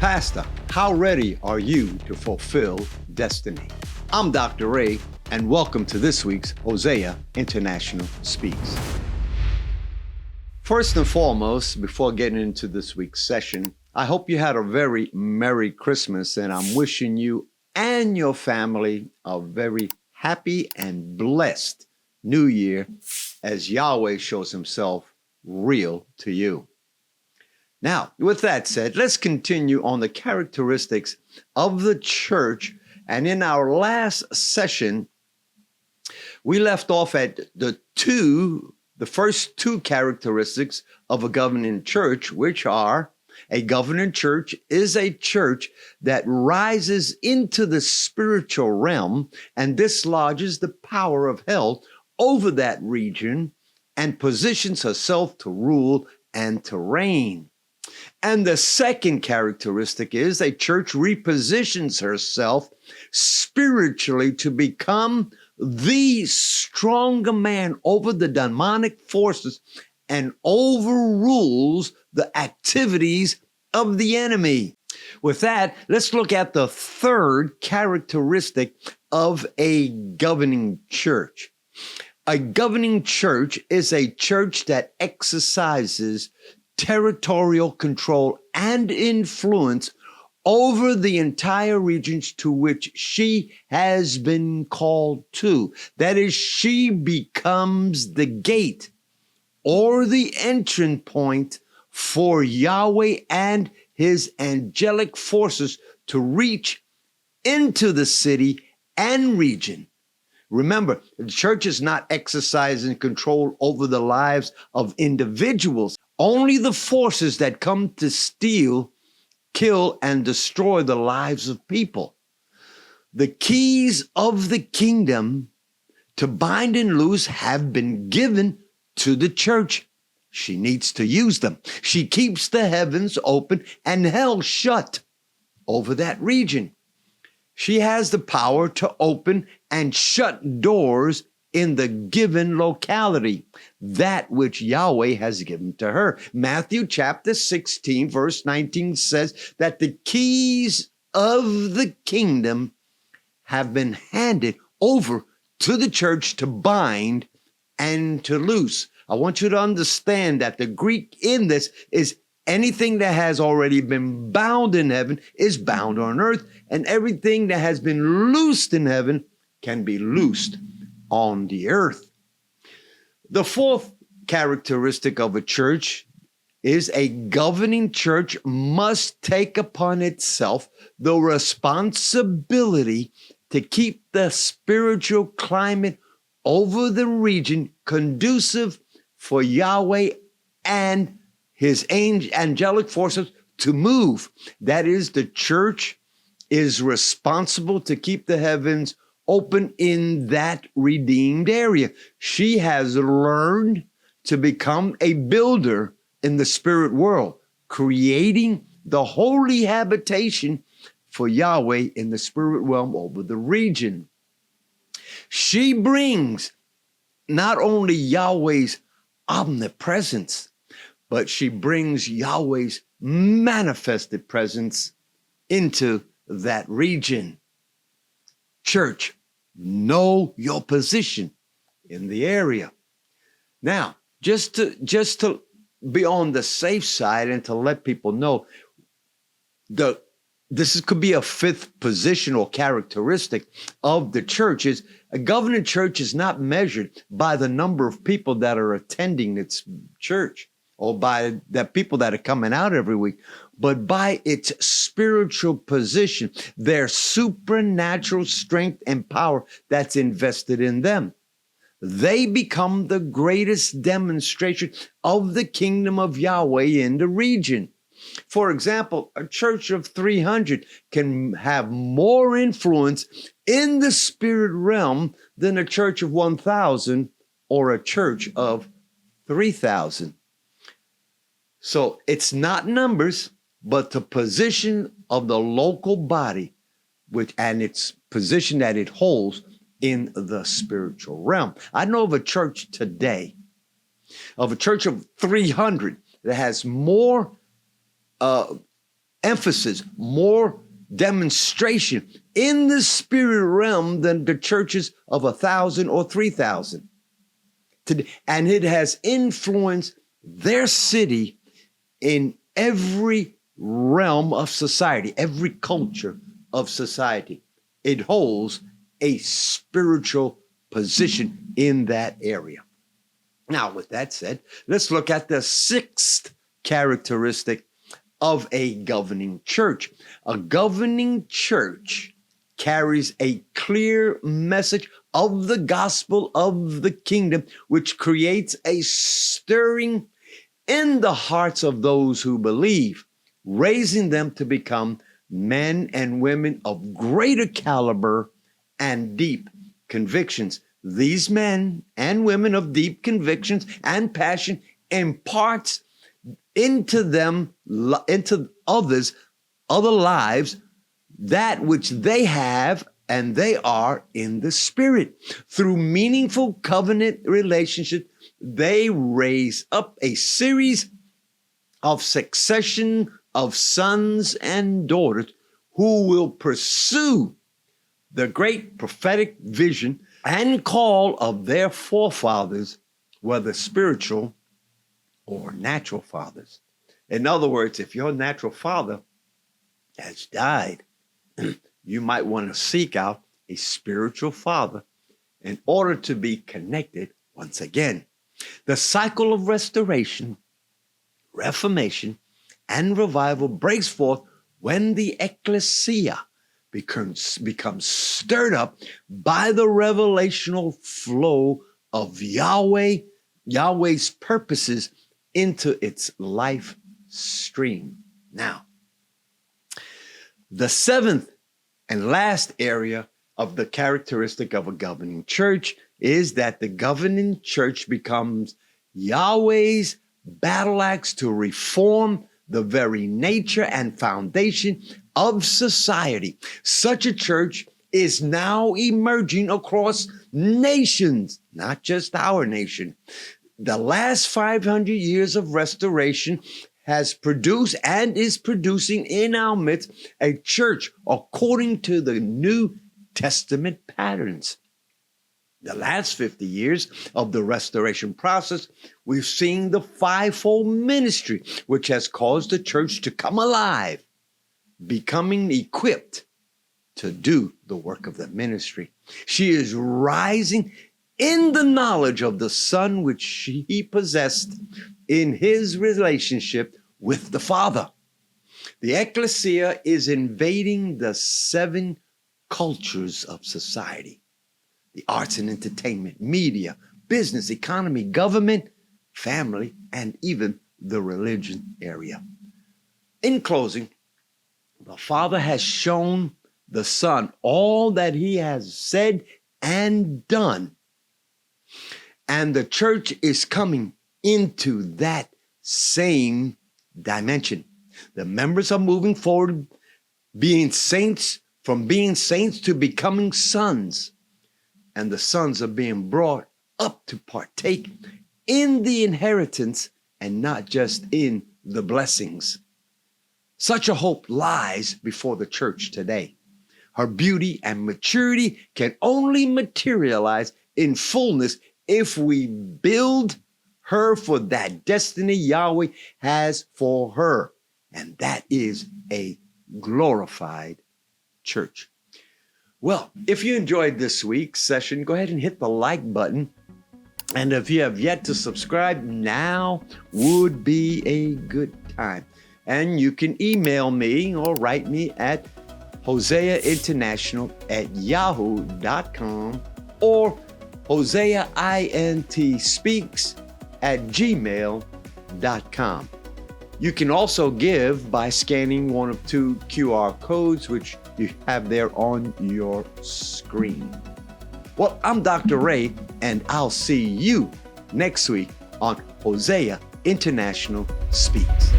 Pastor, how ready are you to fulfill destiny? I'm Dr. Ray, and welcome to this week's Hosea International Speaks. First and foremost, before getting into this week's session, I hope you had a very Merry Christmas, and I'm wishing you and your family a very happy and blessed New Year as Yahweh shows himself real to you. Now, with that said, let's continue on the characteristics of the church. And in our last session, we left off at the first two characteristics of a governing church, which are a governing church is a church that rises into the spiritual realm and dislodges the power of hell over that region and positions herself to rule and to reign. And the second characteristic is a church repositions herself spiritually to become the stronger man over the demonic forces and overrules the activities of the enemy. With that, let's look at the third characteristic of a governing church. A governing church is a church that exercises territorial control and influence over the entire regions to which she has been called to. That is, she becomes the gate or the entrance point for Yahweh and his angelic forces to reach into the city and region. Remember, the church is not exercising control over the lives of individuals. Only the forces that come to steal, kill, and destroy the lives of people. The keys of the kingdom to bind and loose have been given to the church. She needs to use them. She keeps the heavens open and hell shut over that region. She has the power to open and shut doors in the given locality, that which Yahweh has given to her. Matthew chapter 16, verse 19 says that the keys of the kingdom have been handed over to the church to bind and to loose. I want you to understand that the Greek in this is anything that has already been bound in heaven is bound on earth, and everything that has been loosed in heaven can be loosed on the earth. The fourth characteristic of a church is a governing church must take upon itself the responsibility to keep the spiritual climate over the region conducive for Yahweh and his angelic forces to move. That is, the church is responsible to keep the heavens open in that redeemed area. She has learned to become a builder in the spirit world, creating the holy habitation for Yahweh in the spirit realm over the region. She brings not only Yahweh's omnipresence, but she brings Yahweh's manifested presence into that region. Church, know your position in the area. Now, just to be on the safe side and to let people know, this could be a fifth position or characteristic of the church is a governing church is not measured by the number of people that are attending its church or by the people that are coming out every week, but by its spiritual position, their supernatural strength and power that's invested in them. They become the greatest demonstration of the kingdom of Yahweh in the region. For example, a church of 300 can have more influence in the spirit realm than a church of 1,000 or a church of 3,000. So it's not numbers, but the position of the local body, and its position that it holds in the spiritual realm. I know of a church today, of a church of 300 that has more emphasis, more demonstration in the spirit realm than the churches of 1,000 or 3,000. And it has influenced their city in every realm of society, every culture of society. It holds a spiritual position in that area. Now, with that said, let's look at the sixth characteristic of a governing church. A governing church carries a clear message of the gospel of the kingdom, which creates a stirring in the hearts of those who believe, raising them to become men and women of greater caliber and deep convictions. These men and women of deep convictions and passion imparts into them, into others, other lives, that which they have and they are in the spirit. Through meaningful covenant relationships, they raise up a series of succession of sons and daughters who will pursue the great prophetic vision and call of their forefathers, whether spiritual or natural fathers. In other words, if your natural father has died, you might want to seek out a spiritual father in order to be connected once again. The cycle of restoration, reformation, and revival breaks forth when the ecclesia becomes stirred up by the revelational flow of Yahweh's purposes into its life stream. Now, the seventh and last area of the characteristic of a governing church is that the governing church becomes Yahweh's battle axe to reform the very nature and foundation of society. Such a church is now emerging across nations, not just our nation. The last 500 years of restoration has produced and is producing in our midst a church according to the New Testament patterns. The last 50 years of the restoration process, we've seen the fivefold ministry, which has caused the church to come alive, becoming equipped to do the work of the ministry. She is rising in the knowledge of the Son which he possessed in his relationship with the Father. The ecclesia is invading the seven cultures of society: the arts and entertainment, media, business, economy, government, family, and even the religion area. In closing, the Father has shown the Son all that he has said and done. And the church is coming into that same dimension. The members are moving forward, from being saints to becoming sons. And the sons are being brought up to partake in the inheritance and not just in the blessings. Such a hope lies before the church today. Her beauty and maturity can only materialize in fullness if we build her for that destiny Yahweh has for her. And that is a glorified church. Well, if you enjoyed this week's session, go ahead and hit the like button. And if you have yet to subscribe, now would be a good time. And you can email me or write me at hoseainternational@yahoo.com or hoseaintspeaks@gmail.com. You can also give by scanning one of two QR codes, which you have there on your screen. Well, I'm Dr. Ray, and I'll see you next week on Hosea International Speaks.